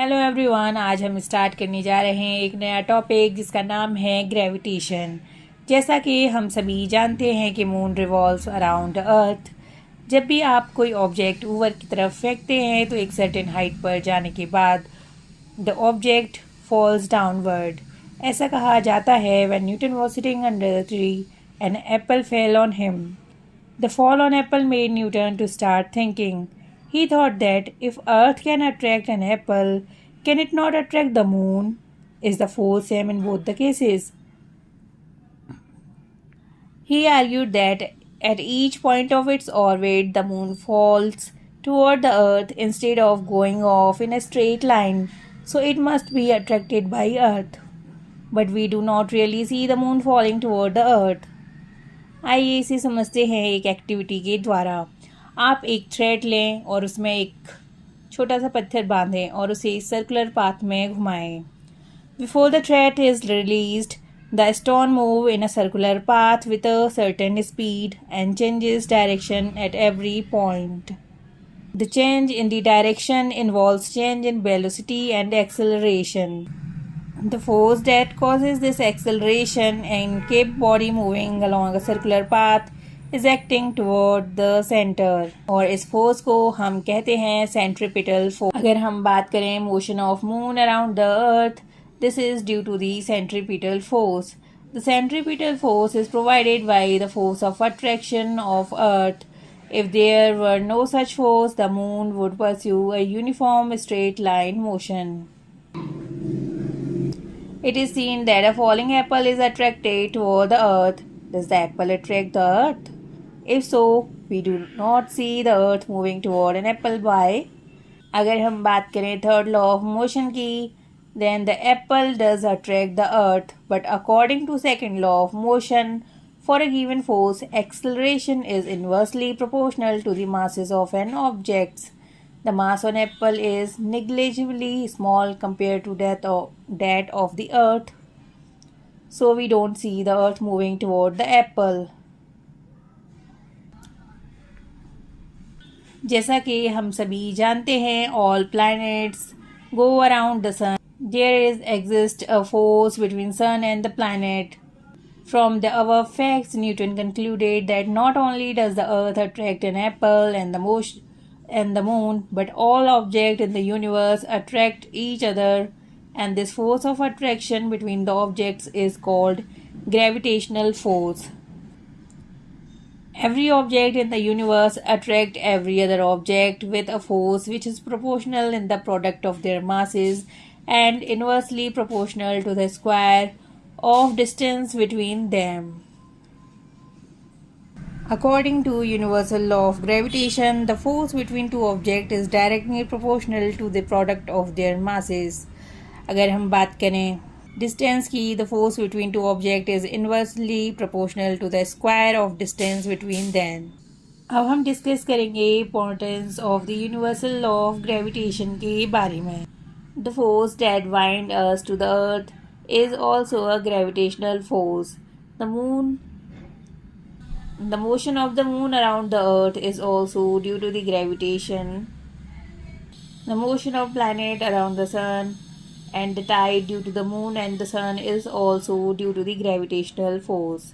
Hello everyone, आज हम start करने जा रहे हैं एक नया टॉपिक जिसका नाम है ग्रेविटेशन। जैसा कि हम सभी जानते हैं कि मून रिवॉल्व्स अराउंड द अर्थ। जब भी आप कोई ऑब्जेक्ट ऊपर की तरफ फेंकते हैं तो एक सर्टेन हाइट पर जाने के बाद द ऑब्जेक्ट फॉल्स डाउनवर्ड। ऐसा कहा जाता है when Newton was sitting under the tree an apple fell on him. The fall on apple made Newton to start thinking. He thought that if Earth can attract an apple, can it not attract the moon? Is the force same in both the cases? He argued that at each point of its orbit, the moon falls toward the Earth instead of going off in a straight line, so it must be attracted by Earth. But we do not really see the moon falling toward the Earth. आइए इसे समझते हैं एक activity के द्वारा। आप एक thread लें और उसमें एक छोटा सा पत्थर बांधें और उसे सर्कुलर पाथ में घुमाएं। Before the thread is released, the stone move in a circular path with a certain speed and changes direction at every point. The change in the direction involves change in velocity and acceleration. The force that causes this acceleration and keep body moving along a circular path is acting toward the center और इस force को हम कहते हैं centripetal force. अगर हम बात करें motion of moon around the earth, this is due to the centripetal force. The centripetal force is provided by the force of attraction of Earth. If there were no such force, the moon would pursue a uniform straight line motion. It is seen that a falling apple is attracted toward the earth. Does the apple attract the earth? If so, we do not see the earth moving toward an apple by. अगर हम बात करें third law of motion की, then the apple does attract the earth. But according to second law of motion, for a given force, acceleration is inversely proportional to the masses of an object. The mass on apple is negligibly small compared to that of the earth, so we don't see the earth moving toward the apple. जैसा कि हम सभी जानते हैं, all planets go around the sun. There exists a force between sun and the planet. From the above facts, Newton concluded that not only does the earth attract an apple and the moon, but all objects in the universe attract each other, and this force of attraction between the objects is called gravitational force. Every object in the universe attracts every other object with a force which is proportional in the product of their masses and inversely proportional to the square of distance between them. According to universal law of gravitation, the force between two objects is directly proportional to the product of their masses. अगर हम बात करें distance की, the force between two objects is inversely proportional to the square of distance between them. अब हम discuss करेंगे importance of the universal law of gravitation के बारे में. The force that binds us to the earth is also a gravitational force. The motion of the moon around the earth is also due to the gravitation. The motion of planet around the sun and the tide due to the moon and the sun is also due to the gravitational force.